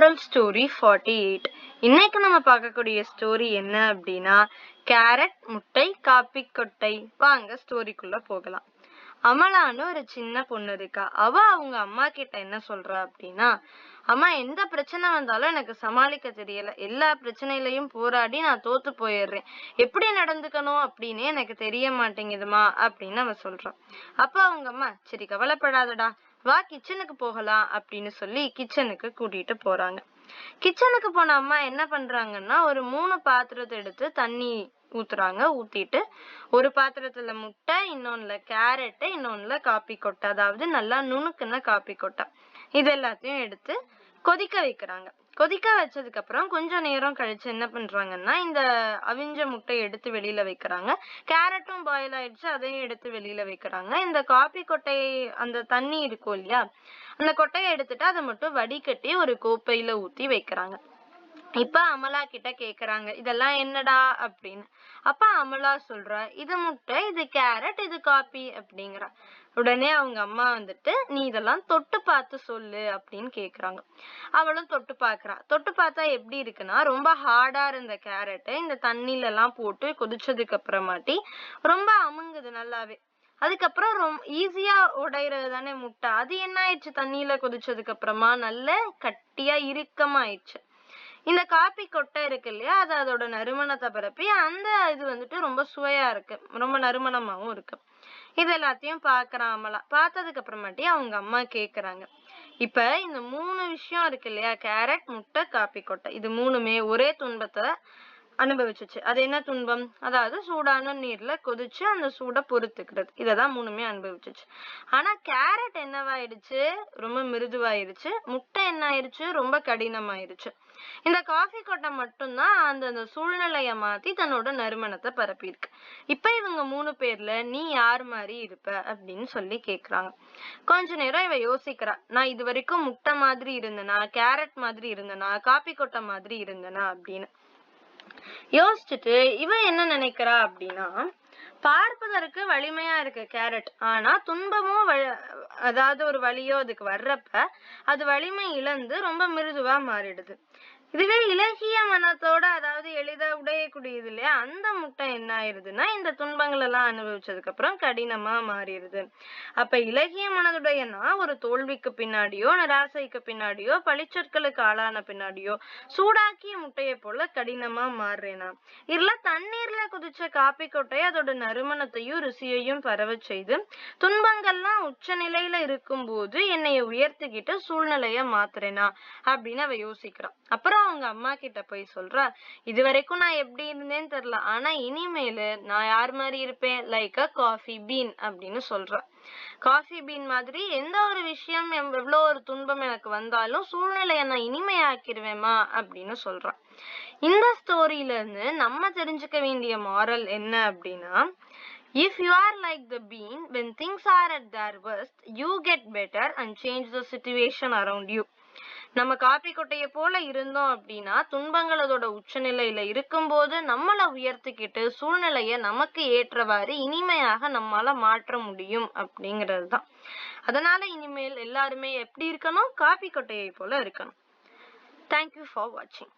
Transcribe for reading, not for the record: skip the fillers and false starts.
Moral Story 48. இன்னைக்கு நம்ம பார்க்கக்கூடிய ஸ்டோரி என்ன அப்படின்னா, கேரட், முட்டை, காப்பி கொட்டை. வாங்க ஸ்டோரிக்குள்ள போகலாம். அமலான்னு ஒரு சின்ன பொண்ணு இருக்கா. அவங்க அம்மா கிட்ட என்ன சொல்றா அப்படின்னா, அம்மா எந்த பிரச்சனை வந்தாலும் எனக்கு சமாளிக்க தெரியல. எல்லா பிரச்சனையிலையும் போராடி நான் தோத்து போயிடுறேன். எப்படி நடந்துக்கணும் அப்படின்னு எனக்கு தெரிய மாட்டேங்குதுமா அப்படின்னு அவ சொல்றான். அப்ப அவங்க அம்மா, சரி கவலைப்படாதடா, வா கிச்சனுக்கு போகலாம் அப்படின்னு சொல்லி கிச்சனுக்கு கூட்டிட்டு போறாங்க. கிச்சனுக்கு போன அம்மா என்ன பண்றாங்கன்னா, ஒரு 3 பாத்திரத்தை எடுத்து தண்ணி ஊத்துறாங்க. ஊத்திட்டு ஒரு பாத்திரத்துல முட்டை, இன்னொன்னுல கேரட், இன்னொன்னுல காப்பி கொட்டை, அதாவது நல்லா நுணுக்குன காப்பி கொட்டை, இது எல்லாத்தையும் எடுத்து கொதிக்க வைக்கிறாங்க. கொதிக்க வச்சதுக்கு அப்புறம் கொஞ்ச நேரம் கழிச்சு என்ன பண்றாங்கன்னா, இந்த அவிஞ்ச முட்டையை எடுத்து வெளியில வைக்கிறாங்க. கேரட்டும் பாயில் ஆயிடுச்சு, அதையும் எடுத்து வெளியில வைக்கிறாங்க. இந்த காப்பி கொட்டை, அந்த தண்ணி இருக்கும் இல்லையா, அந்த கொட்டையை எடுத்துட்டு அதை மட்டும் வடிகட்டி ஒரு கோப்பையில ஊத்தி வைக்கிறாங்க. இப்ப அமலா கிட்ட கேக்குறாங்க, இதெல்லாம் என்னடா அப்படின்னு. அப்ப அமலா சொல்றா, இது முட்டை, இது கேரட், இது காப்பி அப்படிங்கிறா. உடனே அவங்க அம்மா வந்துட்டு, நீ இதெல்லாம் தொட்டு பார்த்து சொல்லு அப்படின்னு கேக்குறாங்க. அவளும் தொட்டு பாக்குறா. தொட்டு பார்த்தா எப்படி இருக்குன்னா, ரொம்ப ஹார்டா இருந்த கேரட் இந்த தண்ணில எல்லாம் போட்டு கொதிச்சதுக்கு அப்புறமாட்டி ரொம்ப அமுங்குது நல்லாவே. அதுக்கப்புறம் ரொம்ப ஈஸியா உடையறது தானே முட்டை, அது என்ன ஆயிடுச்சு, தண்ணியில கொதிச்சதுக்கு அப்புறமா நல்ல கட்டியா இறுக்கமாயிடுச்சு. இந்த காப்பி கொட்டை இருக்கு இல்லையா, அது அதோட நறுமணத்தை பரப்பி அந்த இது வந்துட்டு ரொம்ப சுவையா இருக்கு, ரொம்ப நறுமணமாவும் இருக்கு. இது எல்லாத்தையும் பாக்குறான் அமலா. பார்த்ததுக்கு அப்புறமாட்டி அவங்க அம்மா கேக்குறாங்க, இப்ப இந்த 3 விஷயம் இருக்கு இல்லையா, கேரட், முட்டை, காப்பி கொட்டை, இது 3மே ஒரே துன்பத்தை அனுபவிச்சுச்சு. அது என்ன துன்பம், அதாவது சூடான நீர்ல கொதிச்சு அந்த சூடை பொறுத்துக்கிறது, இததான் 3மே அனுபவிச்சுச்சு. ஆனா கேரட் என்னவாயிடுச்சு, ரொம்ப மிருதுவாயிருச்சு. முட்டை என்ன ஆயிருச்சு, ரொம்ப கடினமாயிருச்சு. இந்த காஃபி கொட்டை மட்டும்தான் அந்த சூழ்நிலைய மாத்தி தன்னோட நறுமணத்தை பரப்பியிருக்கு. இப்ப இவங்க 3 பேர்ல நீ யார் மாதிரி இருப்ப அப்படின்னு சொல்லி கேக்குறாங்க. கொஞ்ச நேரம் இவ யோசிக்கிறா, நான் இது வரைக்கும் முட்டை மாதிரி இருந்தனா, கேரட் மாதிரி இருந்தனா, காப்பி கொட்டை மாதிரி இருந்தனா அப்படின்னு யோசிச்சுட்டு இவ என்ன நினைக்கிறா அப்படின்னா, பார்ப்பதற்கு வலிமையா இருக்கு கேரட், ஆனா துன்பமும் அதாவது ஒரு வலியோ அதுக்கு வர்றப்ப அது வலிமை இழந்து ரொம்ப மிருதுவா மாறிடுது. இதுவே இலகிய மனத்தோட, அதாவது எளிதா உடையக்கூடியது இல்லையா, அந்த முட்டை என்ன ஆயிருதுன்னா இந்த துன்பங்கள் எல்லாம் அனுபவிச்சதுக்கு அப்புறம் கடினமா மாறிடுது. அப்ப இலகிய மனதுடையனா ஒரு தோல்விக்கு பின்னாடியோ, நிராசைக்கு பின்னாடியோ, பழிச்சொற்களுக்கு ஆளான பின்னாடியோ சூடாக்கிய முட்டையை போல கடினமா மாறுறேனா, இல்ல தண்ணீர்ல குதிச்ச காப்பி கொட்டை அதோட நறுமணத்தையும் ருசியையும் பரவ செய்து துன்பங்கள்லாம் உச்ச நிலையில இருக்கும் போது என்னைய உயர்த்திக்கிட்டு சூழ்நிலைய மாத்துறேனா அப்படின்னு அவ யோசிக்கிறான். அப்புறம் அவங்க அம்மா கிட்ட போய் சொல்றா, இது வரைக்கும் நான் எப்படி இருந்தேன்னு தெரியல, ஆனா இனிமேலு நான் யார் மாதிரி இருப்பேன், லைக் அ காஃபி பீன் அப்படின்னு சொல்றா. காஃபி பீன் மாதிரி எந்த ஒரு விஷயம், எவ்வளவு ஒரு துன்பம் எனக்கு வந்தாலும் சூழ்நிலையை நான் இனிமையாக்கிடுவேமா அப்படின்னு சொல்றான். இந்த ஸ்டோரியில இருந்து நம்ம தெரிஞ்சுக்க வேண்டிய மாரல் என்ன அப்படின்னா, if you are like the bean, when things are at their worst, you get better and change the situation around you. நம்ம காப்பி கொட்டைய போல இருந்தோம் அப்படின்னா துன்பங்கள் அதோட உச்சநிலையில இருக்கும்போது நம்மளை உயர்த்திக்கிட்டு சூழ்நிலைய நமக்கு ஏற்றவாறு இனிமையாக நம்மால மாற்ற முடியும் அப்படிங்கிறது தான். அதனால இனிமேல் எல்லாருமே எப்படி இருக்கணும், காப்பி கொட்டையை போல இருக்கணும். தேங்க்யூ ஃபார் வாட்சிங்.